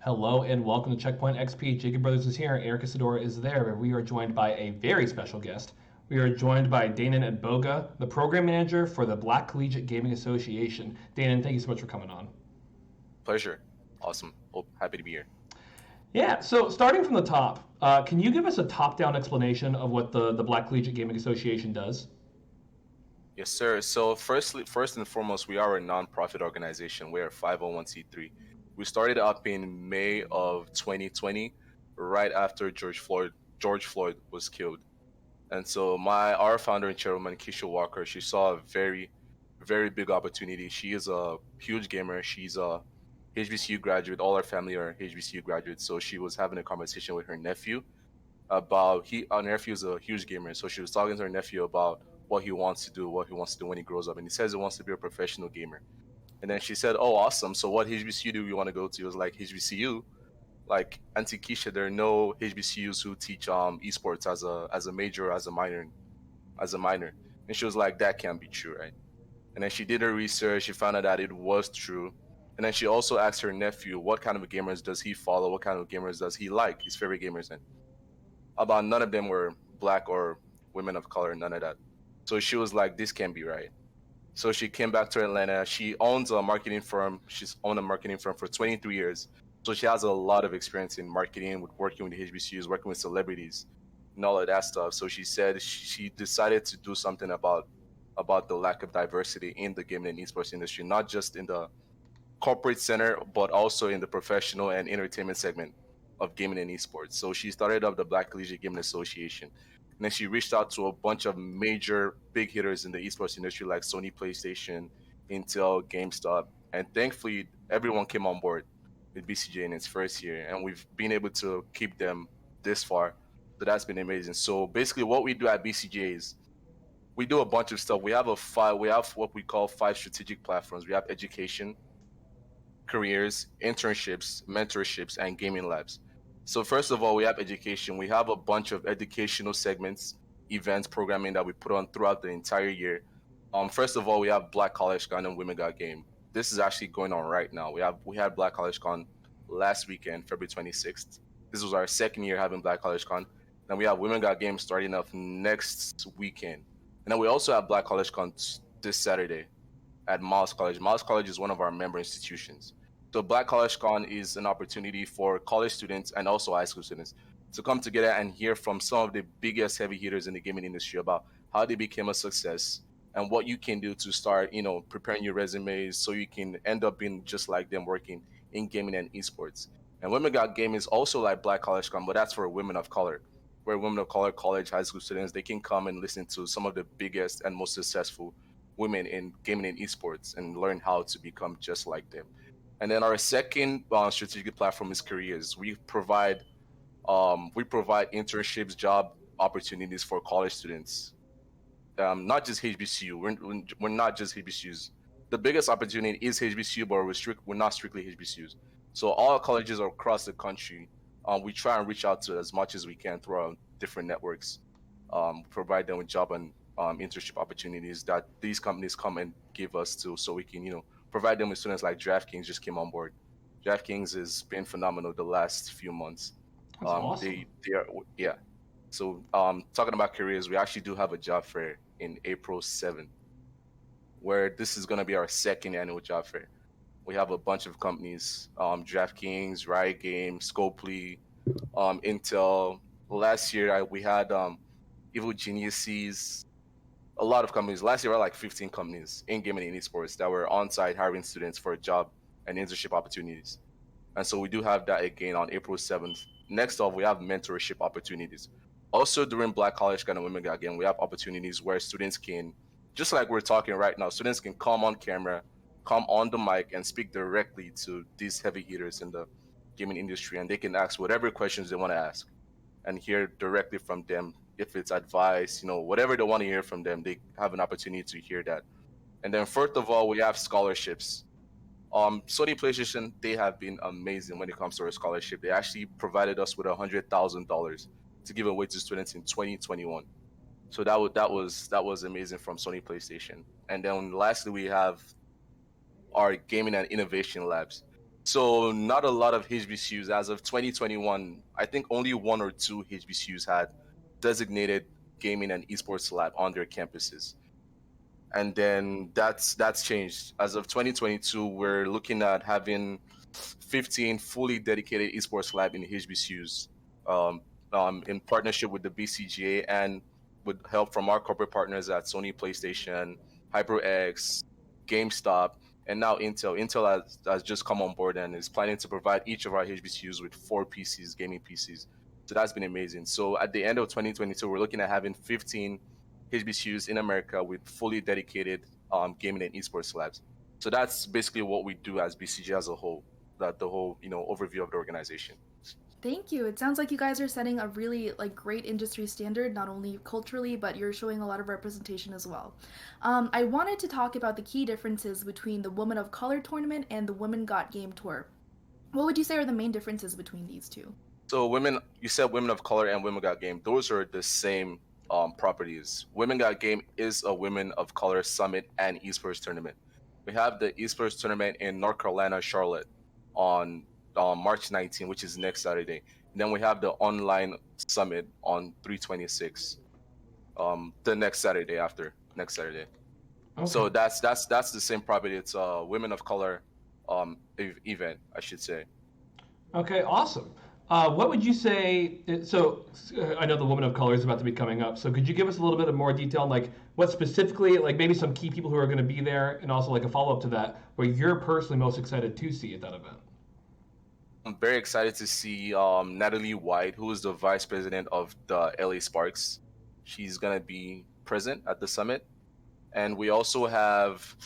Hello and welcome to Checkpoint XP. Jacob Brothers is here, Erica Sadora is there, and we are joined by a very special guest. We are joined by Daanann Agboga, the program manager for the Black Collegiate Gaming Association. Daanann, thank you so much for coming on. Pleasure. Awesome. Happy to be here. Yeah, so starting from the top, can you give us a top-down explanation of what the Black Collegiate Gaming Association does? Yes, sir. So first and foremost, we are a nonprofit organization. We're a 501c3. We started up in May of 2020, right after George Floyd was killed. And so our founder and chairwoman, Keisha Walker, she saw a very, very big opportunity. She is a huge gamer. She's a HBCU graduate. All our family are HBCU graduates. So she was having a conversation with her nephew about our nephew is a huge gamer. So she was talking to her nephew about what he wants to do when he grows up. And he says he wants to be a professional gamer. And then she said, "Oh, awesome. So what HBCU do we want to go to?" It was like, HBCU, like Auntie Keisha, there are no HBCUs who teach esports as a major, as a minor. And she was like, that can't be true, right? And then she did her research, she found out that it was true. And then she also asked her nephew, what kind of gamers does he follow? What kind of gamers does he like? His favorite gamers. And about none of them were black or women of color, none of that. So she was like, this can't be right. So she came back to Atlanta. She owns a marketing firm. She's owned a marketing firm for 23 years. So she has a lot of experience in marketing, with working with the HBCUs, working with celebrities, and all of that stuff. So she said she decided to do something about the lack of diversity in the gaming and esports industry, not just in the corporate center, but also in the professional and entertainment segment of gaming and esports. So she started up the Black Collegiate Gaming Association. And then she reached out to a bunch of major big hitters in the esports industry like Sony PlayStation, Intel, GameStop. And thankfully, everyone came on board with BCGA in its first year. And we've been able to keep them this far. So that's been amazing. So basically what we do at BCGA is we do a bunch of stuff. We have what we call 5 strategic platforms. We have education, careers, internships, mentorships, and gaming labs. So first of all, we have education. We have a bunch of educational segments, events, programming that we put on throughout the entire year. First of all, we have Black College Con and Women Got Game. This is actually going on right now. We had Black College Con last weekend, February 26th. This was our second year having Black College Con. Then we have Women Got Game starting up next weekend. And then we also have Black College Con this Saturday at Miles College. Miles College is one of our member institutions. So Black College Con is an opportunity for college students and also high school students to come together and hear from some of the biggest heavy hitters in the gaming industry about how they became a success and what you can do to start, preparing your resumes so you can end up being just like them, working in gaming and esports. And Women Got Game is also like Black College Con, but that's for women of color, where women of color, college, high school students, they can come and listen to some of the biggest and most successful women in gaming and esports and learn how to become just like them. And then our second strategic platform is careers. We provide internships, job opportunities for college students. Not just HBCU. We're not just HBCUs. The biggest opportunity is HBCU, but we're not strictly HBCUs. So all colleges across the country, we try and reach out to as much as we can through our different networks, provide them with job and internship opportunities that these companies come and give us to, so we can, provide them with students. Like DraftKings just came on board. DraftKings has been phenomenal the last few months. That's awesome. They are, yeah. So talking about careers, we actually do have a job fair in April 7th, where this is going to be our second annual job fair. We have a bunch of companies, DraftKings, Riot Games, Scopely, Intel. Last year we had Evil Geniuses, a lot of companies. Last year, we had like 15 companies in gaming and esports that were on site hiring students for job and internship opportunities. And so we do have that again on April 7th. Next off, we have mentorship opportunities. Also during Black College Con and Women Got Game, we have opportunities where students can, just like we're talking right now, students can come on camera, come on the mic and speak directly to these heavy hitters in the gaming industry, and they can ask whatever questions they want to ask and hear directly from them. If it's advice, whatever they want to hear from them, they have an opportunity to hear that. And then first of all, we have scholarships. Sony PlayStation, they have been amazing when it comes to our scholarship. They actually provided us with $100,000 to give away to students in 2021. So that was amazing from Sony PlayStation. And then lastly, we have our gaming and innovation labs. So not a lot of HBCUs as of 2021. I think only one or two HBCUs had designated gaming and esports lab on their campuses. And then that's changed. As of 2022, we're looking at having 15 fully dedicated esports lab in HBCUs, in partnership with the BCGA and with help from our corporate partners at Sony PlayStation, HyperX, GameStop, and now Intel. Intel has just come on board and is planning to provide each of our HBCUs with 4 PCs, gaming PCs. So that's been amazing. So at the end of 2022, we're looking at having 15 HBCUs in America with fully dedicated gaming and esports labs. So that's basically what we do as BCG as a whole, that the whole overview of the organization. Thank you. It sounds like you guys are setting a really great industry standard, not only culturally, but you're showing a lot of representation as well. I wanted to talk about the key differences between the Women of Color tournament and the Women Got Game tour. What would you say are the main differences between these two? So you said Women of Color and Women Got Game. Those are the same properties. Women Got Game is a Women of Color summit and esports tournament. We have the esports tournament in North Carolina, Charlotte, on March 19, which is next Saturday. And then we have the online summit on 3/26, the next Saturday after next Saturday. Okay. So that's the same property. It's a Women of Color event, I should say. Okay, awesome. What would you say? So I know the Woman of Color is about to be coming up. So could you give us a little bit of more detail, on, like what specifically, like maybe some key people who are going to be there, and also like a follow up to that, what you're personally most excited to see at that event? I'm very excited to see Natalie White, who is the vice president of the LA Sparks. She's gonna be present at the summit, and we also have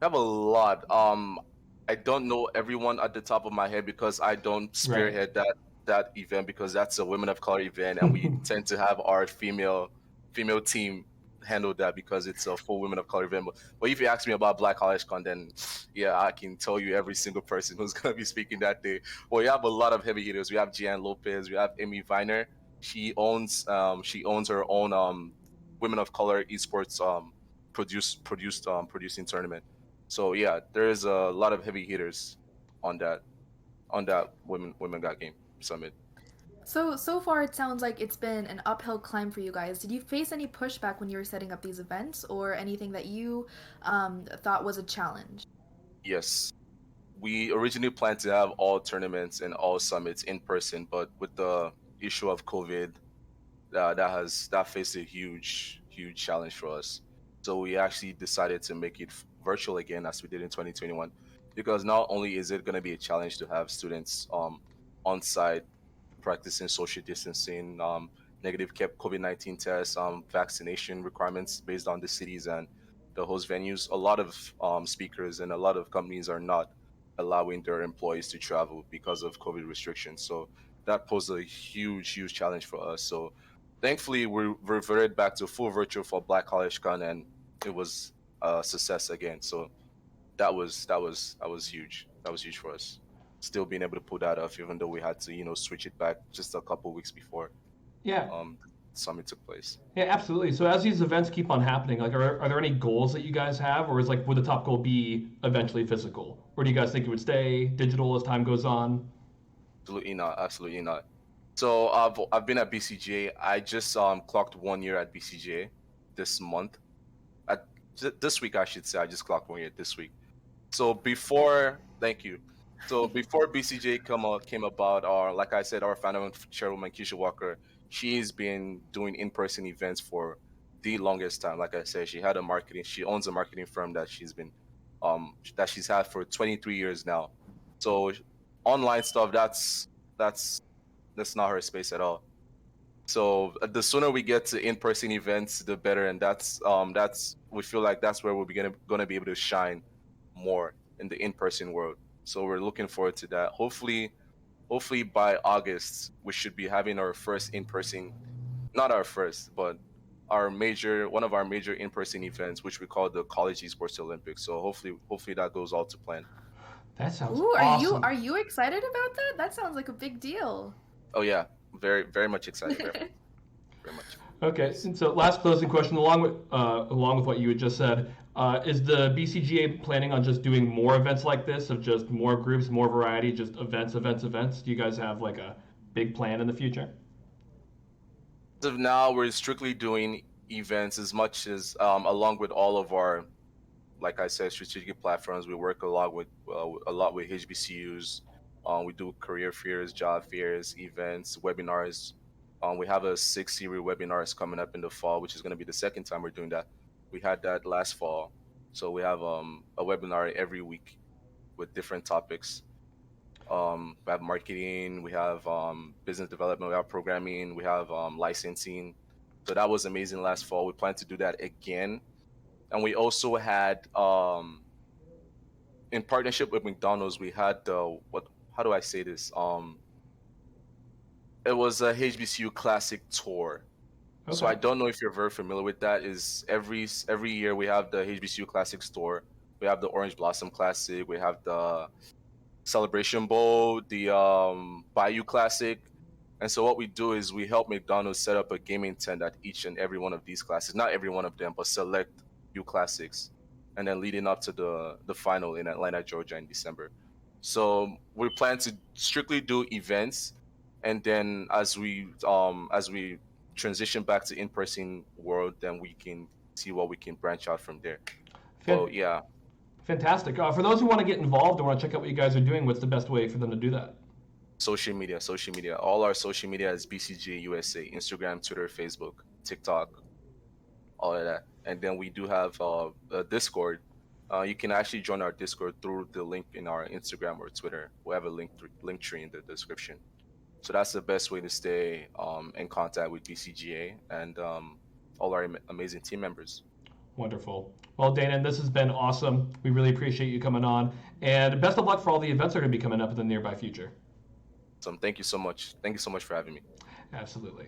a lot. I don't know everyone at the top of my head because I don't spearhead that event, because that's a Women of Color event, and we tend to have our female team handle that because it's a full Women of Color event. But if you ask me about Black College Con, then yeah, I can tell you every single person who's gonna be speaking that day. Well, we have a lot of heavy hitters. We have Gian Lopez. We have Amy Viner. She owns her own Women of Color esports producing tournament. So yeah, there is a lot of heavy hitters on that Women Got Game summit. So far it sounds like it's been an uphill climb for you guys. Did you face any pushback when you were setting up these events, or anything that you thought was a challenge? Yes, we originally planned to have all tournaments and all summits in person, but with the issue of COVID, that faced a huge challenge for us. So we actually decided to make it virtual again, as we did in 2021, because not only is it going to be a challenge to have students on site practicing social distancing, negative kept COVID-19 tests, vaccination requirements based on the cities and the host venues. A lot of speakers and a lot of companies are not allowing their employees to travel because of COVID restrictions. So that posed a huge challenge for us. So thankfully, we reverted back to full virtual for Black College Con, and it was a success again. So that was huge. That was huge for us. Still being able to pull that off, even though we had to switch it back just a couple weeks before Yeah. summit took place. Yeah, absolutely. So as these events keep on happening, like are there any goals that you guys have, or would the top goal be eventually physical, or do you guys think it would stay digital as time goes on? Absolutely not. Absolutely not. So I've been at BCGA. I just clocked 1 year at BCGA this month. This week, I should say. I just clocked 1 year this week. So thank you. So before BCGA came about, like I said, our founder and chairwoman Keisha Walker, she's been doing in-person events for the longest time. Like I said, she owns a marketing firm that she's had for 23 years now. So online stuff, that's not her space at all. So the sooner we get to in-person events, the better, and that's we feel like that's where we're gonna be able to shine more in the in-person world. So we're looking forward to that. Hopefully by August we should be having our first in-person, not our first, but one of our major in-person events, which we call the College Esports Olympics. So hopefully that goes all to plan. That sounds Ooh, awesome. are you excited about that? That sounds like a big deal. Oh yeah, very much excited. Very much. Okay, and so last closing question, along with what you had just said, is the BCGA planning on just doing more events like this, of just more groups, more variety, just events, events, events? Do you guys have like a big plan in the future? As of now, we're strictly doing events as much as along with all of our, like I said, strategic platforms. We work a lot with HBCUs. We do career fairs, job fairs, events, webinars. We have a 6 series webinars coming up in the fall, which is going to be the second time we're doing that. We had that last fall, so we have a webinar every week with different topics. We have marketing, we have business development, we have programming, we have licensing. So that was amazing last fall. We plan to do that again, and we also had in partnership with McDonald's, we had what? How do I say this? It was a HBCU Classic Tour. So I Okay. don't know if you're very familiar with that. Is every year we have the HBCU Classic Tour. We have the Orange Blossom Classic. We have the Celebration Bowl, the Bayou Classic. And so what we do is we help McDonald's set up a gaming tent at each and every one of these classes. Not every one of them, but select few classics. And then leading up to the final in Atlanta, Georgia in December. So we plan to strictly do events, and then as we transition back to in-person world, then we can see what we can branch out from there. Fan- But yeah, Fantastic. For those who want to get involved and want to check out what you guys are doing, what's the best way for them to do that? social media. All our social media is BCGA USA, Instagram, Twitter, Facebook, TikTok, all of that. And then we do have a Discord. You can actually join our Discord through the link in our Instagram or Twitter. We have a link tree in the description. So that's the best way to stay in contact with BCGA and all our amazing team members. Wonderful. Well, Daanann, this has been awesome. We really appreciate you coming on. And best of luck for all the events that are going to be coming up in the nearby future. So thank you so much. Thank you so much for having me. Absolutely.